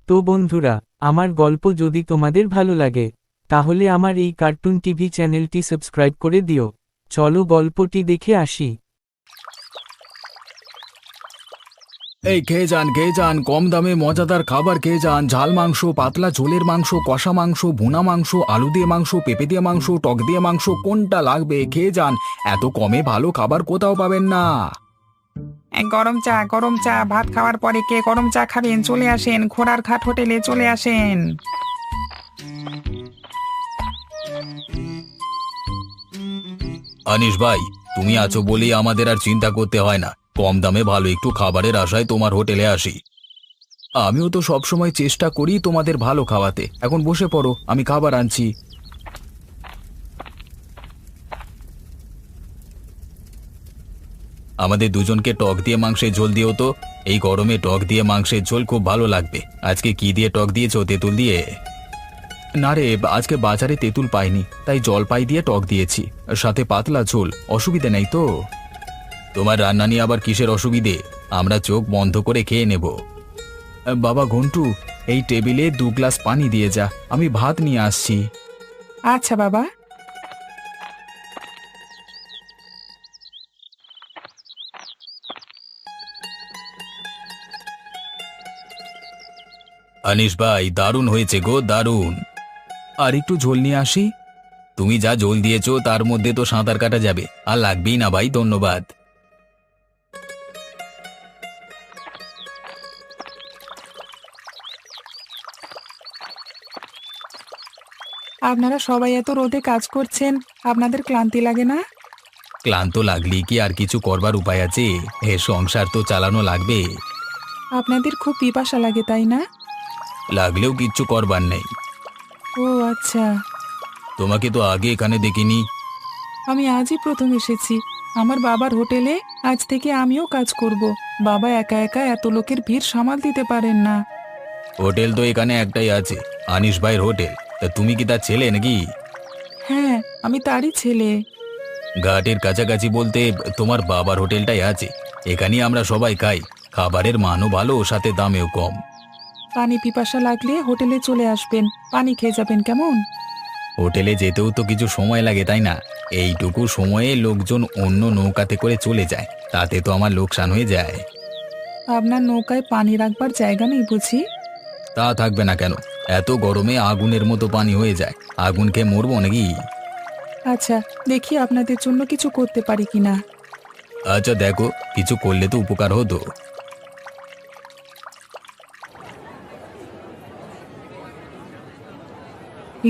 তো বন্ধুরা, আমার গল্প যদি তোমাদের ভালো লাগে, তাহলে আমার এই কার্টুন টিভি চ্যানেলটি সাবস্ক্রাইব করে দিও। চলো গল্পটি দেখে আসি। এই খেয়ে যান কম দামে মজাদার খাবার খেয়ে যান। ঝাল মাংস, পাতলা ঝোলের মাংস, কষা মাংস, ভুনা মাংস, আলু দিয়ে মাংস, পেঁপে দিয়ে মাংস, টক দিয়ে মাংস, কোনটা লাগবে খেয়ে যান। এত কমে ভালো খাবার কোথাও পাবেন না। গরম চা ভাত খাওয়ার পরে কে গরম চা খাবেন? চলে আসেন, ঘোড়ার ঘাট হোটেলে চলে আসেন। আনিস ভাই, তুমি আছো বলেই আমাদের আর চিন্তা করতে হয় না। কম দামে ভালো একটু খাবারের আশায় তোমার হোটেলে আসি। আমিও তো সবসময় চেষ্টা করি তোমাদের ভালো খাওয়াতে। এখন বসে পড়ো, আমি খাবার আনছি। আমাদের দুজনকে টক দিয়ে মাংসের ঝোল দিও তো। এই গরমে টক দিয়ে মাংসের ঝোল খুব ভালো লাগবে। আজকে কি দিয়ে টক দিয়েছো? তেঁতুল দিয়ে? না রে, আজকে বাজারে তেঁতুল পাইনি, তাই জলপাই দিয়ে টক দিয়েছি। সাথে পাতলা ঝোল, অসুবিধে নেই তো? তোমার রান্না নিয়ে আবার কিসের অসুবিধে? আমরা চোখ বন্ধ করে খেয়ে নেব। বাবা ঘন্টু, এই টেবিলে 2 গ্লাস পানি দিয়ে যা, আমি ভাত নিয়ে আসছি। আচ্ছা বাবা। আনিস ভাই, দারুণ হয়েছে গো, দারুণ। আর একটু ঝোল নিয়ে আসি। তুমি যা ঝোল দিয়েছো তার মধ্যে তো সাঁতার কাটা যাবে, আর লাগবেই না ভাই, ধন্যবাদ। আপনারা সবাই এত রোদে কাজ করছেন, আপনাদের ক্লান্তি লাগে না? ক্লান্ত লাগলি কি আর কিছু করবার উপায় আছে? সংসার তো চালানো লাগবে। আপনাদের খুব পিপাসা লাগে তাই না? লাগলেও কিচ্ছু করবার নেই। ও আচ্ছা। তোমাকে তো আগে এখানে দেখিনি। আমি আজই প্রথম এসেছি। আমার বাবার হোটেলে আজ থেকে আমিও কাজ করব। বাবা একা একা এত লোকের ভিড় সামাল দিতে পারেন না। হোটেল তো এখানে একটাই আছে, আনিস ভাইয়ের হোটেল। তা তুমি কি তার ছেলে নাকি? হ্যাঁ, আমি তারই ছেলে। ঘাটের কাছাকাছি বলতে তোমার বাবার হোটেলটাই আছে। এখানেই আমরা সবাই খাই। খাবারের মানও ভালো, সাথে দামেও কম। পানি পিপাসা লাগলে হোটেলে চলে আসবেন, পানি খেয়ে যাবেন কেমন? হোটেলে যেতেও তো কিছু সময় লাগে, তাই না? এইটুকু সময়ে লোকজন অন্য নৌকাতে করে চলে যায়, তাতে তো আমার লোকসান হয়ে যায়। আপনার নৌকায় পানি রাখবার জায়গা নেই বুঝি? তা থাকবে না কেন? এত গরমে আগুনের মতো পানি হয়ে যায়। আগুন খেয়ে মরবো নাকি? আচ্ছা, দেখি আপনাদের জন্য কিছু করতে পারি কিনা। আচ্ছা দেখো, কিছু করলে তো উপকার হতো।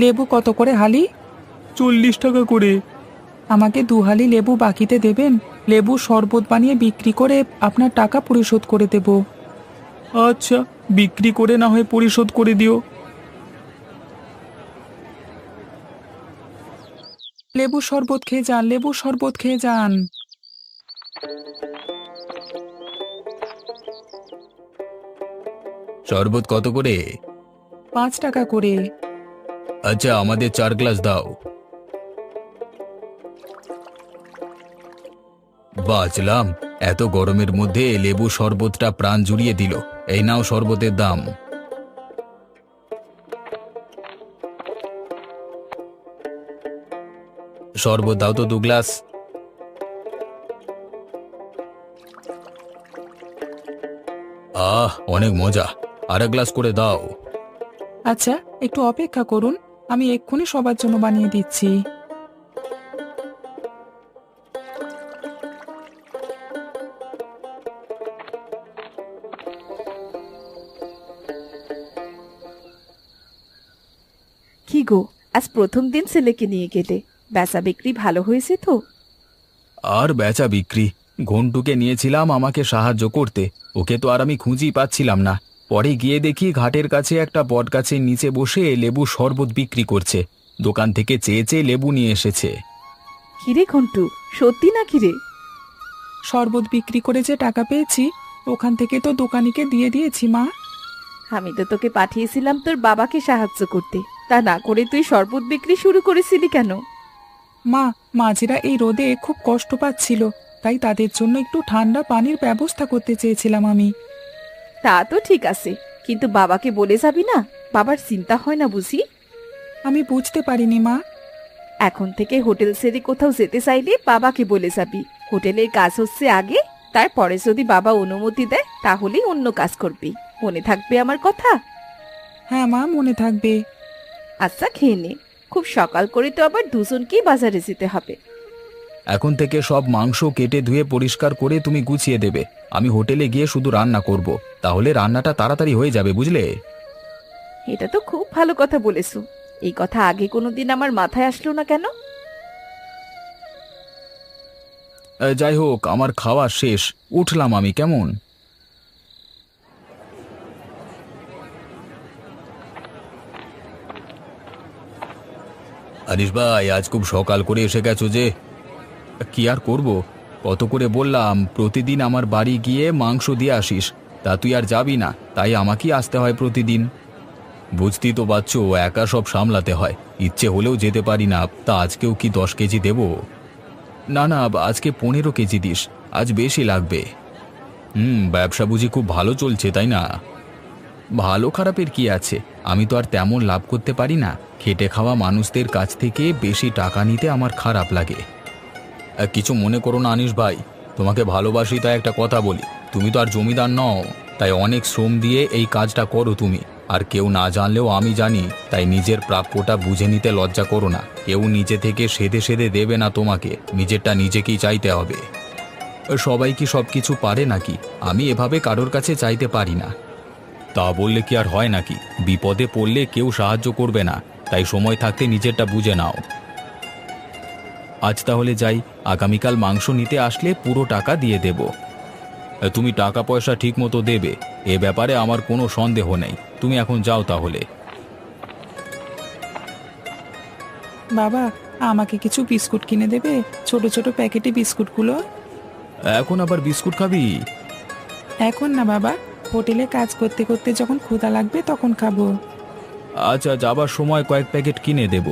লেবু কত করে হালি? 40 টাকা করে। আমাকে 2 হালি লেবু বাকিতে দেবেন। লেবু শরবত বানিয়ে বিক্রি করে আপনার টাকা পরিশোধ করে দেব। আচ্ছা, বিক্রি করে না হয় পরিশোধ করে দিও। লেবু শরবত খেয়ে যান, লেবু শরবত খেয়ে যান। শরবত কত করে? 5 টাকা করে। আচ্ছা, আমাদের 4 গ্লাস দাও। বাঁচলাম। এত গরমের মধ্যে লেবু শরবতটা প্রাণ জুড়িয়ে দিল। এই নাও শরবতের দাম। শরবত দাও তো 2 গ্লাস। অনেক মজা। আর 1 গ্লাস করে দাও। আচ্ছা, একটু অপেক্ষা করুন, আমি এক্ষুনি সবার জন্য বানিয়ে দিচ্ছি। কি গো, আজ প্রথম দিন ছেলেকে নিয়ে গেলে, বেচা বিক্রি ভালো হয়েছে তো? আর বেচা বিক্রি? ঘন্টুকে নিয়েছিলাম আমাকে সাহায্য করতে, ওকে তো আর আমি খুঁজেই পাচ্ছিলাম না। পরে গিয়ে দেখি ঘাটের কাছে একটা বট গাছের নিচে বসে লেবু শরবত বিক্রি করছে। দোকান থেকে চেয়ে চেয়ে লেবু নিয়ে এসেছে। কিরে ঘন্টু, সত্যি না কিরে? শরবত বিক্রি করে যে টাকা পেয়েছি, ওখান থেকে তো দোকানিকে দিয়ে দিয়েছি মা। আমি তো তোকে পাঠিয়েছিলাম তোর বাবাকে সাহায্য করতে, তা না করে তুই শরবত বিক্রি শুরু করেছিলি কেন? মা, মাঝিরা এই রোদে খুব কষ্ট পাচ্ছিল, তাই তাদের জন্য একটু ঠান্ডা পানির ব্যবস্থা করতে চেয়েছিলাম আমি। তা তো ঠিক আছে, কিন্তু বাবাকে বলে যাবি না? বাবার চিন্তা হয় না বুঝি? আমি বুঝতে পারিনি মা। এখন থেকে হোটেল ছেড়ে কোথাও যেতে চাইলে বাবাকে বলে যাবি হোটেলের কাজ হচ্ছে আগে, তারপরে যদি বাবা অনুমতি দেয় তাহলেই অন্য কাজ করবি। মনে থাকবে আমার কথা? হ্যাঁ মা, মনে থাকবে। আচ্ছা খেয়ে নে, খুব সকাল করে তো আবার দুজনকেই বাজারে যেতে হবে। এখন থেকে সব মাংস কেটে ধুয়ে পরিষ্কার করে তুমি গুছিয়ে দেবে। আমি হোটেলে গিয়ে শুধু রান্না করব, তাহলে রান্নাটা তাড়াতাড়ি হয়ে যাবে, বুঝলে? এটা তো খুব ভালো কথা বলেছো। এই কথা আগে কোনোদিন আমার মাথায় আসলো না কেন? যাই হোক, আমার খাওয়া শেষ, উঠলাম আমি, কেমন? আনিস ভাই, আজ খুব সকাল করে এসে গেছো যে। কি আর করব, কত করে বললাম প্রতিদিন আমার বাড়ি গিয়ে মাংস দিয়ে আসিস, তা তুই আর যাবি না, তাই আমাকেই আসতে হয় প্রতিদিন। বুঝতেই তো পারছো, একা সব সামলাতে হয়, ইচ্ছে হলেও যেতে পারি না। তা আজকেও কি 10 কেজি দেব? না না, আজকে 15 কেজি দিস, আজ বেশি লাগবে। ব্যবসা বুঝি খুব ভালো চলছে, তাই না? ভালো খারাপের কি আছে, আমি তো আর তেমন লাভ করতে পারি না। খেটে খাওয়া মানুষদের কাছ থেকে বেশি টাকা নিতে আমার খারাপ লাগে। কিছু মনে করো না আনিস ভাই, তোমাকে ভালোবাসি তাই একটা কথা বলি। তুমি তো আর জমিদার নও, তাই অনেক শ্রম দিয়ে এই কাজটা করো তুমি। আর কেউ না জানলেও আমি জানি, তাই নিজের প্রাপ্যটা বুঝে নিতে লজ্জা করো না। কেউ নিজে থেকে সেধে সেধে দেবে না তোমাকে, নিজেরটা নিজেকেই চাইতে হবে। সবাই কি সব কিছু পারে নাকি? আমি এভাবে কারোর কাছে চাইতে পারি না। তা বললে কি আর হয় নাকি? বিপদে পড়লে কেউ সাহায্য করবে না, তাই সময় থাকতে নিজেরটা বুঝে নাও। আজ তাহলে যাই, আগামীকাল মাংস নিতে আসলে পুরো টাকা দিয়ে দেব। তুমি টাকা পয়সা ঠিক মতো দেবে, এ ব্যাপারে আমার কোনো সন্দেহ নেই। তুমি এখন যাও তাহলে। বাবা, আমাকে কিছু বিস্কুট কিনে দেবে? ছোট ছোট প্যাকেটে বিস্কুটগুলো। এখন আবার বিস্কুট খাবি? এখন না বাবা, হোটেলে কাজ করতে করতে যখন ক্ষুধা লাগবে তখন খাবো। আচ্ছা, যাবার সময় কয়েক প্যাকেট কিনে দেব।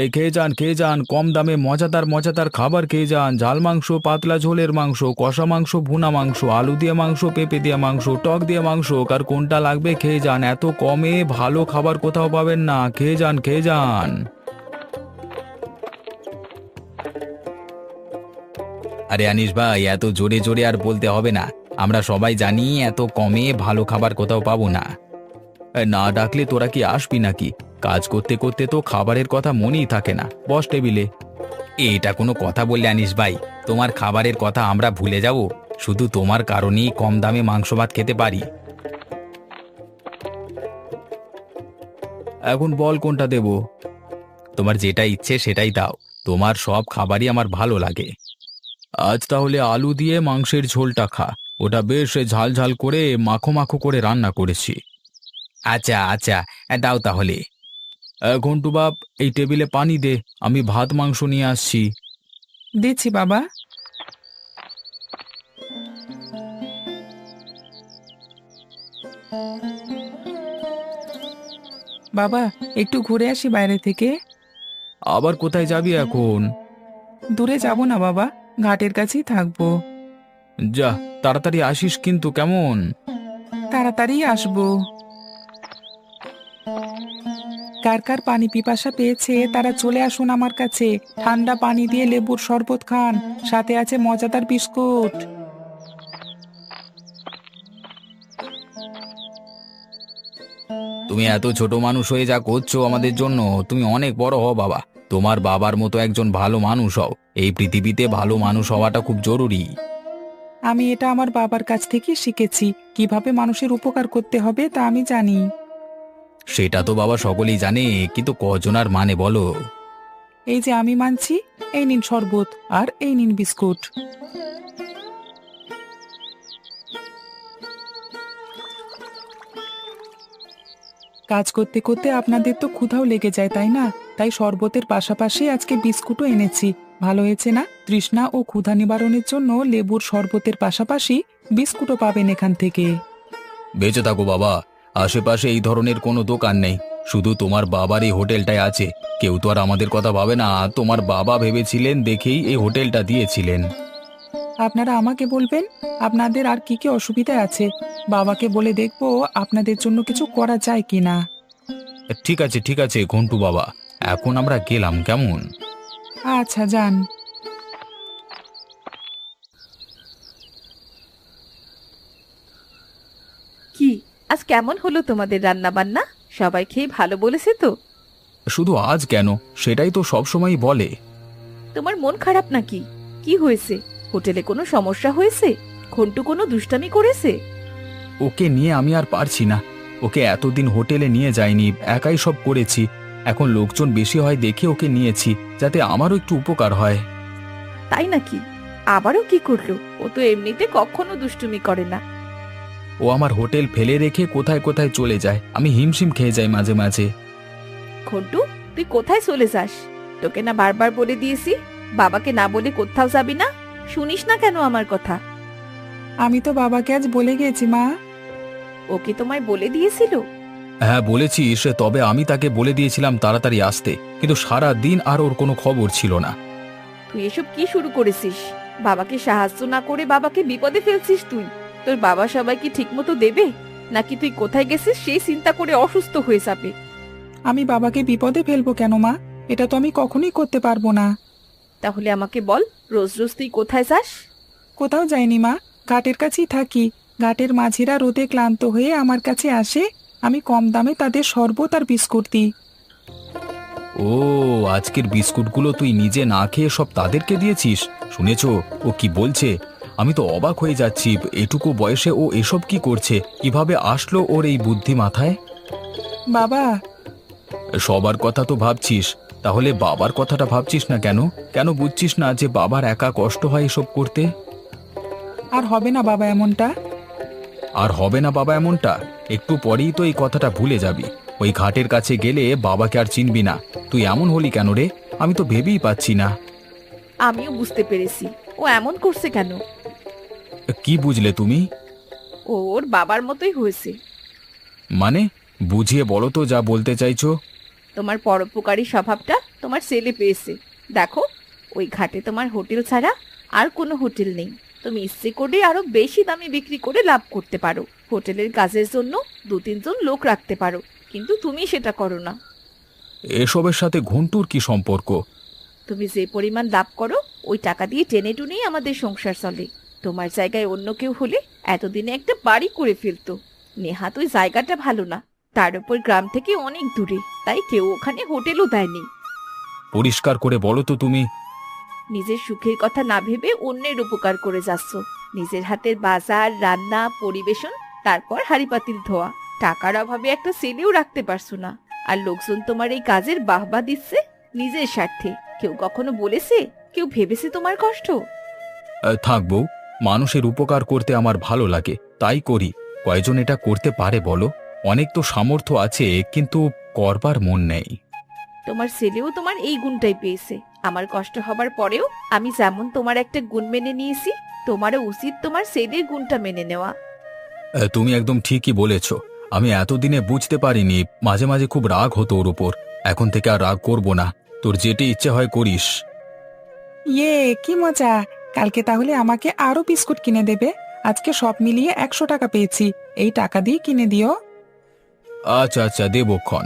এই খেয়ে যান, কম দামে মজাদার মজাদার খাবার খেয়ে যান। ঝাল মাংস, পাতলা ঝোলের মাংস, কষা মাংস, ভুনা মাংস, আলু দিয়ে মাংস, পেঁপে দিয়ে মাংস, টক দিয়ে মাংস, কার কোনটা লাগবে খেয়ে যান। এত কমে ভালো খাবার কোথাও পাবেন না। খেয়ে যান। আরে আনিস ভাই, এত জোরে জোরে আর বলতে হবে না। আমরা সবাই জানি এত কমে ভালো খাবার কোথাও পাবো না। না ডাকলে তোরা কি আসবি নাকি? কাজ করতে করতে তো খাবারের কথা মনেই থাকে না। বস টেবিলে। এটা কোনো কথা বললে আনিস ভাই? তোমার খাবারের কথা আমরা ভুলে যাব? শুধু তোমার কারণেই কম দামে মাংস ভাত খেতে পারি। এখন বল কোনটা দেব? তোমার যেটা ইচ্ছে সেটাই দাও। তোমার সব খাবারই আমার ভালো লাগে। আজ তাহলে আলু দিয়ে মাংসের ঝোলটা খা। ওটা বেশ ঝাল ঝাল করে মাখো মাখো করে রান্না করেছি। আচ্ছা, দাও তাহলে। ঘন্টু বাপ, এই টেবিলে পানি দে, আমি ভাত মাংস নিয়ে আসছি। দিচ্ছি বাবা। বাবা, একটু ঘুরে আসি বাইরে থেকে। আবার কোথায় যাবি এখন? দূরে যাব না বাবা, ঘাটের কাছেই থাকবো। যা, তাড়াতাড়ি আসিস কিন্তু, কেমন? তাড়াতাড়ি আসবো। কার কার পানি পিপাসা পেয়েছে তারা চলে আসুন আমার কাছে। ঠান্ডা পানি দিয়ে লেবুর শরবত খান, সাথে আছে মজাদার বিস্কুট। তুমি এত ছোট মানুষ হয়ে যা করছো আমাদের জন্য, তুমি অনেক বড় হও বাবা। তোমার বাবার মতো একজন ভালো মানুষ হও। এই পৃথিবীতে ভালো মানুষ হওয়াটা খুব জরুরি। আমি এটা আমার বাবার কাছ থেকে শিখেছি, কিভাবে মানুষের উপকার করতে হবে তা আমি জানি। সেটা তো বাবা সকলেই জানে, কিন্তু কজন আর মানে বলো? এই যে আমি মানছি, এই নিন শরবত আর এই নিন বিস্কুট। কাজ করতে করতে আপনাদের তো ক্ষুধাও লেগে যায় তাই না? তাই শরবতের পাশাপাশি আজকে বিস্কুটও এনেছি। ভালো হয়েছে না? তৃষ্ণা ও ক্ষুধা নিবারণের জন্য লেবুর শরবতের পাশাপাশি বিস্কুটও পাবেন এখান থেকে। বেঁচে থাকো বাবা। আশেপাশে এই ধরনের কোনো দোকান নেই, শুধু তোমার বাবার এই হোটেলটাই আছে। কেউ তো আর আমাদের কথা ভাবে না। তোমার বাবা ভেবেছিলেন দেখেই এই হোটেলটা দিয়েছিলেন। আপনারা আমাকে বলবেন আপনাদের আর কি কি অসুবিধা আছে। বাবাকে বলে দেখবো আপনাদের জন্য কিছু করা যায় কিনা। ঠিক আছে ঘন্টু বাবা, এখন আমরা গেলাম কেমন? আচ্ছা, যান। কি আজ কেমন হলো তোমাদের রান্না বান্না? সবাই খেয়ে ভালো বলেছে তো? শুধু আজ কেন, সেটাই তো সবসময়ই বলে। তোমার মন খারাপ নাকি? কি হয়েছে? হোটেলে কোনো সমস্যা হয়েছে? ঘন্টু কোনো দুষ্টামি করেছে? ওকে নিয়ে আমি আর পারছি না। ওকে এতদিন হোটেলে নিয়ে যাইনি, একাই সব করেছি। এখন লোকজন বেশি হয় দেখে ওকে নিয়েছি, যাতে আমারও একটু উপকার হয়। তাই নাকি? আবারও কি করলো? ও তো এমনিতে কখনো দুষ্টুমি করে না। ও আমার হোটেল ফেলে রেখে কোথায় কোথায় চলে যায়, আমি হিমশিম খেয়ে যাই মাঝে মাঝে। ঘন্টু, তুই কোথায় চলে যাস? তোকে না বারবার বলে দিয়েছি বাবাকে না বলে কোথাও যাবি না। শুনিস না কেন আমার কথা? আমি তো বাবাকে আজ বলে গেছি মা। ও কি তোমায় বলে দিয়েছিল? হ্যাঁ বলেছিস, তবে আমি তাকে বলে দিয়েছিলাম তাড়াতাড়ি আসতে, কিন্তু সারা দিন আর ওর কোনো খবর ছিল না। তুই এসব কি শুরু করেছিস? বাবাকে সাহায্য না করে বাবাকে বিপদে ফেলছিস তুই। তোর বাবা সবাইকে ঠিক মতো দেবে, নাকি তুই কোথায় গেছিস সেই চিন্তা করে অসুস্থ হয়ে যাবে? আমি বাবাকে বিপদে ফেলবো কেন মা? এটা তো আমি কখনোই করতে পারবো না। তাহলে আমাকে বল, রোজ রোজ তুই কোথায় যাস? কোথাও যাইনি মা, ঘাটের কাছেই থাকি। ঘাটের মাঝিরা রোদে ক্লান্ত হয়ে আমার কাছে আসে, আমি কম দামে তাদের শরবত আর বিস্কুট দিই। ও, আজকের বিস্কুটগুলো তুই নিজে না খেয়ে সব তাদেরকে দিয়েছিস? শুনেছ ও কি বলছে? আমি তো অবাক হয়ে যাচ্ছি, এটুকু বয়সে ও এসব কি করছে? কিভাবে আসলো ওর এই বুদ্ধি মাথায়? বাবা, সবার কথা তো ভাবছিস, তাহলে বাবার কথাটা ভাবছিস না কেন? কেন বুঝছিস না যে বাবার একা কষ্ট হয় এসব করতে? আর হবে না বাবা এমনটা। আর হবে না বাবা এমনটা? একটু পরেই তো এই কথাটা ভুলে যাবি। ওই ঘাটের কাছে গেলে বাবাকে আর চিনবি না। তুই এমন হলি কেন রে? আমি তো ভেবেই পাচ্ছি না। আমিও বুঝতে পেরেছি ও এমন করছে কেন। কি বুঝলে তুমি? ও ওর বাবার মতোই হয়েছে। মানে বুঝিয়ে বলো তো যা বলতে চাইছো। তোমার পরোপকারী স্বভাবটা তোমার ছেলে পেয়েছে। দেখো, ওই ঘাটে তোমার হোটেল ছাড়া আর কোনো হোটেল নেই। তুমি ইচ্ছে করে আরো বেশি দামে বিক্রি করে লাভ করতে পারো। হোটেলের কাজের জন্য 2-3 জন লোক রাখতে পারো, কিন্তু তুমি সেটা করো না। এসবের সাথে ঘন্টুর কি সম্পর্ক? তুমি যে পরিমাণ লাভ করো ওই টাকা দিয়ে টেনে টুনেই আমাদের সংসার চলে। তোমার জায়গায় অন্য কেউ হলে এতদিনে একটা বাড়ি করে ফেলতো। নেহাত ওই জায়গাটা ভালো না, তার উপর গ্রাম থেকে অনেক দূরে, তাই কেউ ওখানে হোটেলও দেয়নি। পরিষ্কার করে বলো তো তুমি। নিজের সুখের কথা না ভেবে অন্যের উপকার করে যাচ্ছ। নিজের হাতের বাজার, রান্না, পরিবেশন, তারপর হাঁড়ি পাতিল ধোয়া। টাকার অভাবে একটা ছেলেও রাখতে পারছো না, আর লোকজন তোমার এই কাজের বাহবা দিচ্ছে নিজের স্বার্থে। কেউ কখনো বলেছে, কেউ ভেবেছে তোমার কষ্ট? থাকবো, মানুষের উপকার করতে আমার ভালো লাগে, তাই করি। কয়জন এটা করতে পারে বলো? অনেক তো সামর্থ্য আছে, কিন্তু করবার মন নেই। তোমার ছেলেও তোমার এই গুণটাই পেয়েছে। আমার কষ্ট হবার পরেও আমি যেমন তোমার একটা গুণ মেনে নিয়েছি, তোমারও উচিত তোমার ছেলের গুণটা মেনে নেওয়া। তুমি একদম ঠিকই বলেছ। আমি এতদিনে বুঝতে পারিনি, মাঝে মাঝে খুব রাগ হতো ওর উপর। এখন থেকে আর রাগ করব না। তোর যেটি ইচ্ছে হয় করিস। ইয়ে, কি মজা! কালকে তাহলে আমাকে আরো বিস্কুট কিনে দেবে। আজকে সব মিলিয়ে 100 টাকা পেয়েছি, এই টাকা দিয়ে কিনে দিও। আচ্ছা আচ্ছা, দেবক্ষণ।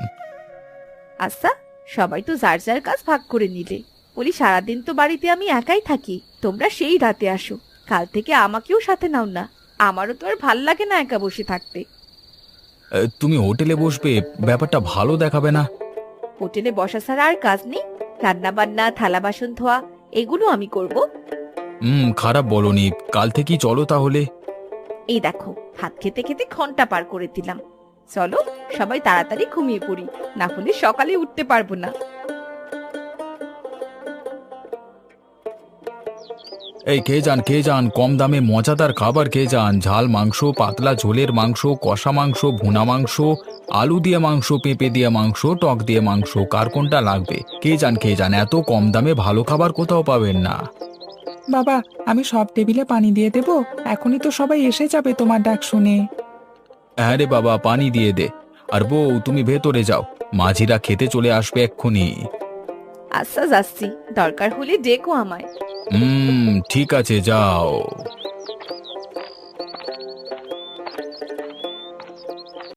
আচ্ছা, সবাই তো যার যার কাজ ভাগ করে নিলে। বলি, সারাদিন তো বাড়িতে আমি একাই থাকি, তোমরা সেই রাতে আসো। কাল থেকে আমাকেও সাথে নাও না, আমারও তো আর ভাল লাগে না একা বসে থাকতে। তুমি হোটেলে বসবে, ব্যাপারটা ভালো দেখাবে না। হোটেলে বসা ছাড়া আর কাজ নেই? রান্না বান্না, থালা বাসন ধোয়া, এগুলো আমি করব। খারাপ বলনি। কাল থেকেই চলো তাহলে। এই দেখো, ভাত খেতে খেতে ঘন্টা পার করে দিলাম। চলো সবাই তাড়াতাড়ি ঘুমিয়ে পড়ি, না হলে সকালে উঠতে পারবো না। এই খেয়ে যান, কম দামে মজাদার খাবার খেয়ে যান। ঝাল মাংস, পাতলা ঝোলের মাংস, কষা মাংস, ভুনা মাংস, আলু দিয়ে মাংস, পেঁপে দিয়ে মাংস, টক দিয়ে মাংস, কার কোনটা লাগবে? খেয়ে যান, এত কম দামে ভালো খাবার কোথাও পাবেন না। বাবা, আমি সব টেবিলে পানি দিয়ে দেব। এখনই তো সবাই এসে যাবে তোমার ডাক শুনে। হ্যাঁ রে বাবা, পানি দিয়ে দে। আর বউ, তুমি ভেতরে যাও, মাঝিরা খেতে চলে আসবে এক্ষুনি। আচ্ছা যাচ্ছি, দরকার হলে ডেকো আমায়। ঠিক আছে, যাও।